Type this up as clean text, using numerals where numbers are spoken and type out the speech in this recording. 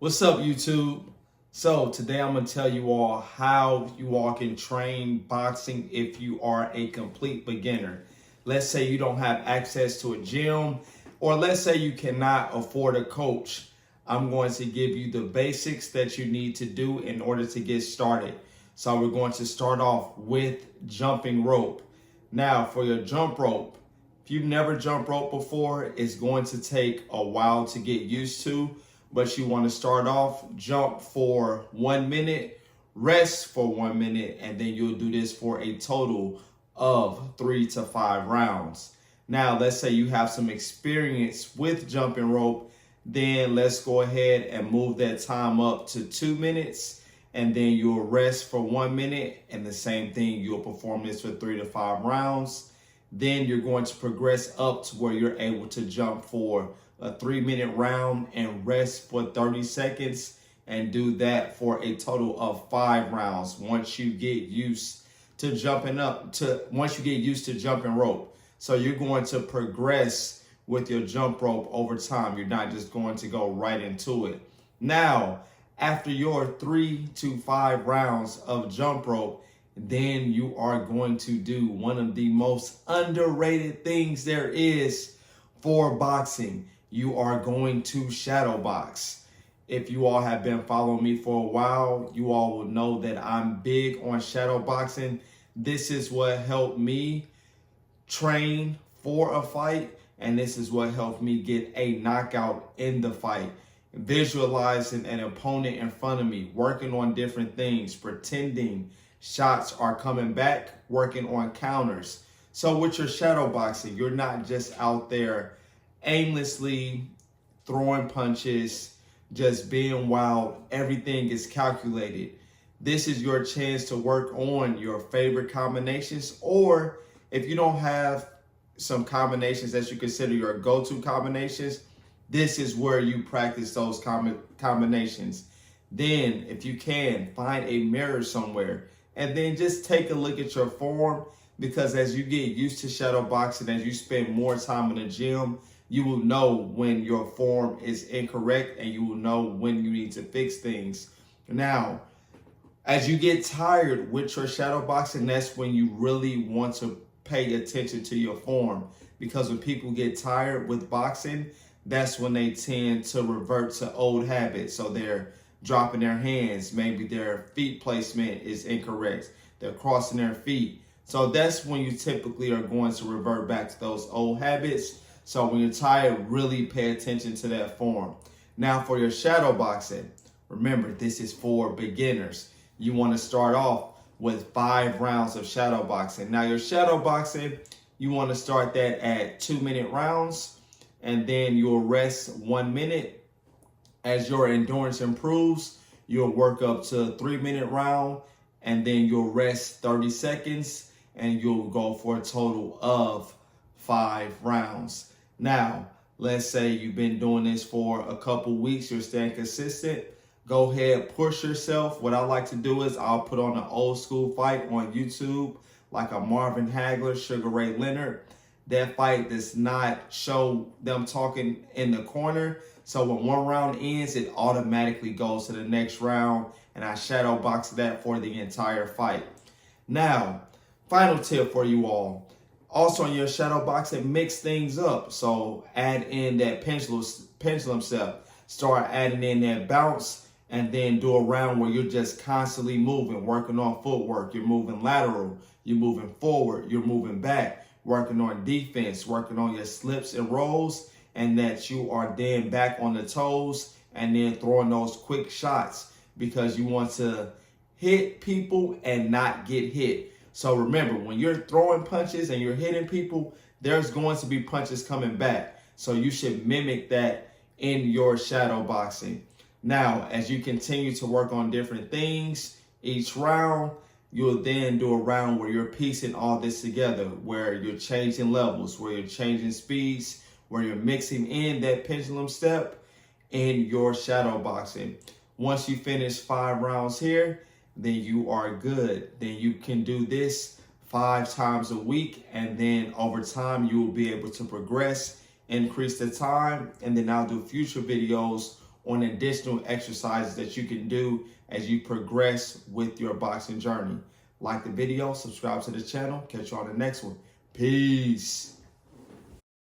What's up, YouTube? So today I'm going to tell you all how you all can train boxing if you are a complete beginner. Let's say you don't have access to a gym, or let's say you cannot afford a coach. I'm going to give you the basics that you need to do in order to get started. So we're going to start off with jumping rope. Now for your jump rope, if you've never jumped rope before, it's going to take a while to get used to. But you want to start off, jump for 1 minute, rest for 1 minute, and then you'll do this for a total of 3 to 5 rounds. Now, let's say you have some experience with jumping rope, then let's go ahead and move that time up to 2 minutes, and then you'll rest for 1 minute, and the same thing, you'll perform this for 3 to 5 rounds. Then you're going to progress up to where you're able to jump for a 3-minute round and rest for 30 seconds and do that for a total of 5 rounds once you get used to jumping rope. So you're going to progress with your jump rope over time. You're not just going to go right into it. Now, after your 3 to 5 rounds of jump rope, then you are going to do one of the most underrated things there is for boxing. You are going to shadow box. If you all have been following me for a while, you all will know that I'm big on shadow boxing. This is what helped me train for a fight, and this is what helped me get a knockout in the fight. Visualizing an opponent in front of me, working on different things, pretending shots are coming back, working on counters. So with your shadow boxing, you're not just out there aimlessly throwing punches, just being wild. Everything is calculated. This is your chance to work on your favorite combinations, or if you don't have some combinations that you consider your go-to combinations, this is where you practice those combinations. Then, if you can, find a mirror somewhere and then just take a look at your form, because as you get used to shadow boxing, as you spend more time in the gym, you will know when your form is incorrect and you will know when you need to fix things. Now, as you get tired with your shadow boxing, that's when you really want to pay attention to your form, because when people get tired with boxing, that's when they tend to revert to old habits. So they're dropping their hands, maybe their feet placement is incorrect, they're crossing their feet. So that's when you typically are going to revert back to those old habits. So when you're tired, really pay attention to that form. Now for your shadow boxing, remember, this is for beginners. You want to start off with 5 rounds of shadow boxing. Now your shadow boxing, you want to start that at 2-minute rounds, and then you'll rest 1 minute. As your endurance improves, you'll work up to a 3-minute round, and then you'll rest 30 seconds, and you'll go for a total of 5 rounds. Now, let's say you've been doing this for a couple weeks, you're staying consistent. Go ahead, push yourself. What I like to do is I'll put on an old school fight on YouTube, like a Marvin Hagler, Sugar Ray Leonard. That fight does not show them talking in the corner. So when one round ends, it automatically goes to the next round, and I shadow box that for the entire fight. Now, final tip for you all. Also in your shadow boxing, mix things up. So add in that pendulum step. Start adding in that bounce, and then do a round where you're just constantly moving, working on footwork. You're moving lateral, you're moving forward, you're moving back, working on defense, working on your slips and rolls, and that you are then back on the toes and then throwing those quick shots, because you want to hit people and not get hit. So remember, when you're throwing punches and you're hitting people, there's going to be punches coming back. So you should mimic that in your shadow boxing. Now, as you continue to work on different things each round, you'll then do a round where you're piecing all this together, where you're changing levels, where you're changing speeds, where you're mixing in that pendulum step in your shadow boxing. Once you finish 5 rounds here, then you are good. Then you can do this 5 times a week, and then over time you will be able to progress, increase the time, and then I'll do future videos on additional exercises that you can do as you progress with your boxing journey. Like the video, subscribe to the channel. Catch you on the next one. Peace.